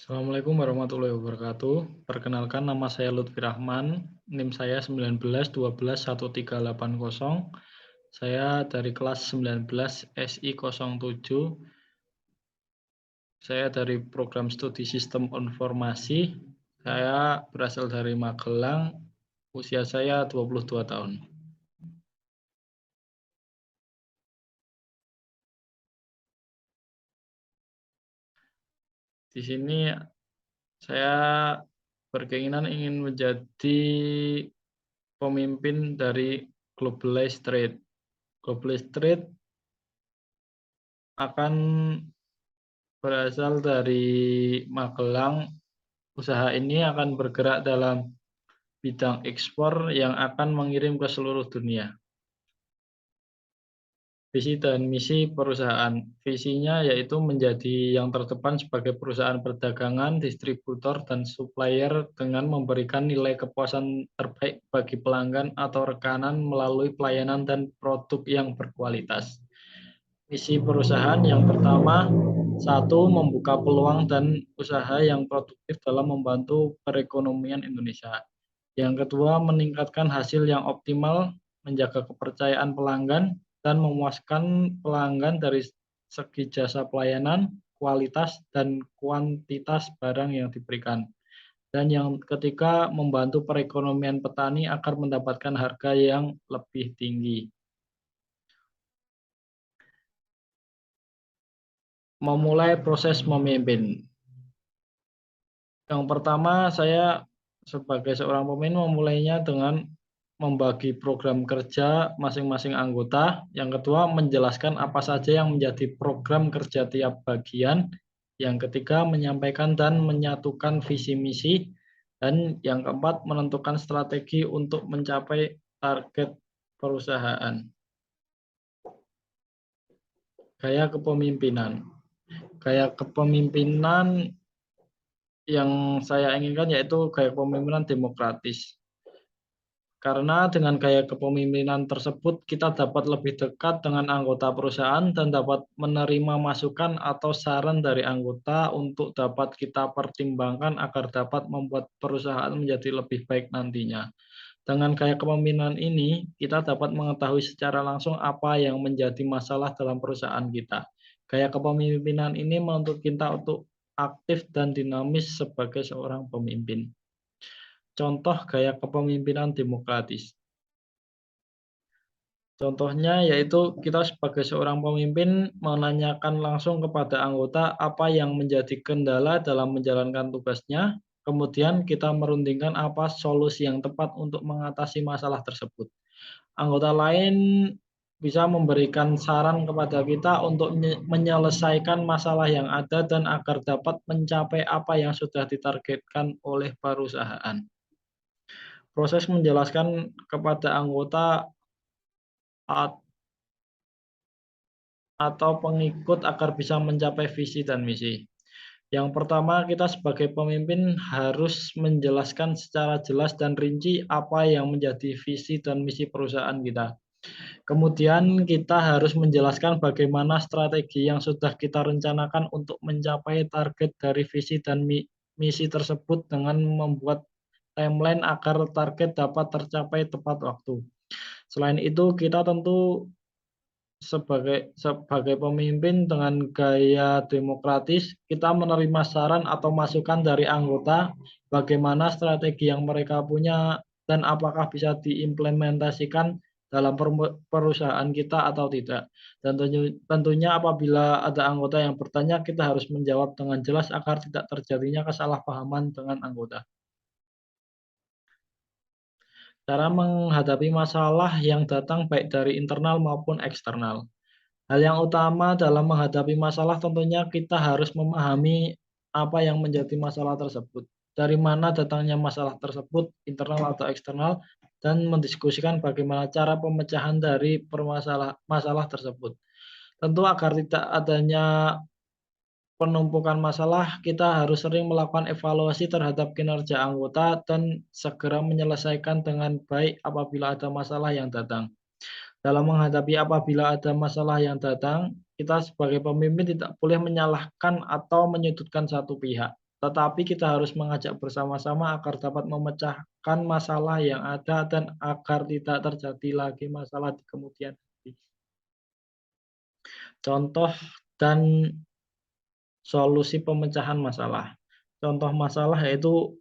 Assalamualaikum warahmatullahi wabarakatuh. Perkenalkan nama saya Lutfi Rahman, NIM saya 19 12 1380. Saya dari kelas 19 SI 07. Saya dari program studi Sistem Informasi. Saya berasal dari Magelang. Usia saya 22 tahun. Di sini saya berkeinginan ingin menjadi pemimpin dari Globalized Trade. Globalized Trade akan berasal dari Magelang. Usaha ini akan bergerak dalam bidang ekspor yang akan mengirim ke seluruh dunia. Visi dan misi perusahaan. Visinya yaitu menjadi yang terdepan sebagai perusahaan perdagangan, distributor, dan supplier dengan memberikan nilai kepuasan terbaik bagi pelanggan atau rekanan melalui pelayanan dan produk yang berkualitas. Misi perusahaan yang pertama, satu, membuka peluang dan usaha yang produktif dalam membantu perekonomian Indonesia. Yang kedua, meningkatkan hasil yang optimal, menjaga kepercayaan pelanggan, dan memuaskan pelanggan dari segi jasa pelayanan, kualitas, dan kuantitas barang yang diberikan. Dan yang ketiga, membantu perekonomian petani agar mendapatkan harga yang lebih tinggi. Memulai proses memimpin. Yang pertama, saya sebagai seorang pemimpin memulainya dengan membagi program kerja masing-masing anggota. Yang kedua, menjelaskan apa saja yang menjadi program kerja tiap bagian. Yang ketiga, menyampaikan dan menyatukan visi misi. Dan yang keempat, menentukan strategi untuk mencapai target perusahaan. Gaya kepemimpinan. Gaya kepemimpinan yang saya inginkan yaitu gaya kepemimpinan demokratis. Karena dengan gaya kepemimpinan tersebut kita dapat lebih dekat dengan anggota perusahaan dan dapat menerima masukan atau saran dari anggota untuk dapat kita pertimbangkan agar dapat membuat perusahaan menjadi lebih baik nantinya. Dengan gaya kepemimpinan ini, kita dapat mengetahui secara langsung apa yang menjadi masalah dalam perusahaan kita. Gaya kepemimpinan ini menuntut kita untuk aktif dan dinamis sebagai seorang pemimpin. Contoh gaya kepemimpinan demokratis. Contohnya yaitu kita sebagai seorang pemimpin menanyakan langsung kepada anggota apa yang menjadi kendala dalam menjalankan tugasnya, kemudian kita merundingkan apa solusi yang tepat untuk mengatasi masalah tersebut. Anggota lain bisa memberikan saran kepada kita untuk menyelesaikan masalah yang ada dan agar dapat mencapai apa yang sudah ditargetkan oleh perusahaan. Proses menjelaskan kepada anggota atau pengikut agar bisa mencapai visi dan misi. Yang pertama, kita sebagai pemimpin harus menjelaskan secara jelas dan rinci apa yang menjadi visi dan misi perusahaan kita. Kemudian kita harus menjelaskan bagaimana strategi yang sudah kita rencanakan untuk mencapai target dari visi dan misi tersebut dengan membuat timeline agar target dapat tercapai tepat waktu. Selain itu, kita tentu sebagai pemimpin dengan gaya demokratis, kita menerima saran atau masukan dari anggota bagaimana strategi yang mereka punya dan apakah bisa diimplementasikan dalam perusahaan kita atau tidak. Dan tentunya apabila ada anggota yang bertanya, kita harus menjawab dengan jelas agar tidak terjadinya kesalahpahaman dengan anggota. Cara menghadapi masalah yang datang baik dari internal maupun eksternal. Hal yang utama dalam menghadapi masalah tentunya kita harus memahami apa yang menjadi masalah tersebut. Dari mana datangnya masalah tersebut, internal atau eksternal, dan mendiskusikan bagaimana cara pemecahan dari masalah tersebut. Tentu agar tidak adanya penumpukan masalah, kita harus sering melakukan evaluasi terhadap kinerja anggota dan segera menyelesaikan dengan baik apabila ada masalah yang datang. Dalam menghadapi apabila ada masalah yang datang, kita sebagai pemimpin tidak boleh menyalahkan atau menyudutkan satu pihak, tetapi kita harus mengajak bersama-sama agar dapat memecahkan masalah yang ada dan agar tidak terjadi lagi masalah di kemudian hari. Contoh dan solusi pemecahan masalah. Contoh masalah yaitu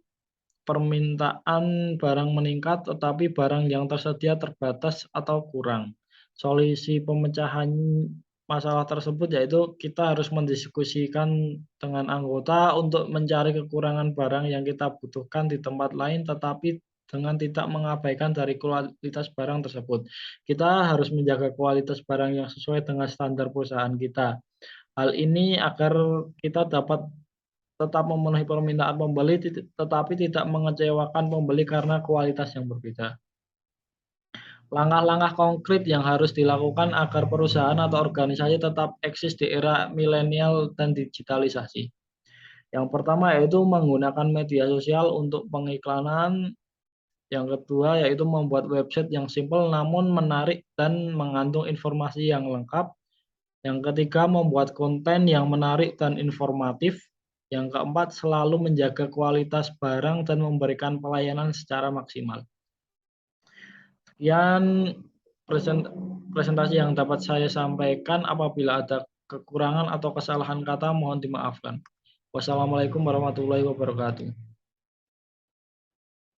permintaan barang meningkat tetapi barang yang tersedia terbatas atau kurang. Solusi pemecahan masalah tersebut yaitu kita harus mendiskusikan dengan anggota untuk mencari kekurangan barang yang kita butuhkan di tempat lain tetapi dengan tidak mengabaikan dari kualitas barang tersebut. Kita harus menjaga kualitas barang yang sesuai dengan standar perusahaan kita. Hal ini agar kita dapat tetap memenuhi permintaan pembeli tetapi tidak mengecewakan pembeli karena kualitas yang berbeda. Langkah-langkah konkret yang harus dilakukan agar perusahaan atau organisasi tetap eksis di era milenial dan digitalisasi. Yang pertama yaitu menggunakan media sosial untuk pengiklanan. Yang kedua yaitu membuat website yang simpel namun menarik dan mengandung informasi yang lengkap. Yang ketiga, membuat konten yang menarik dan informatif. Yang keempat, selalu menjaga kualitas barang dan memberikan pelayanan secara maksimal. Sekian presentasi yang dapat saya sampaikan. Apabila ada kekurangan atau kesalahan kata, mohon dimaafkan. Wassalamualaikum warahmatullahi wabarakatuh.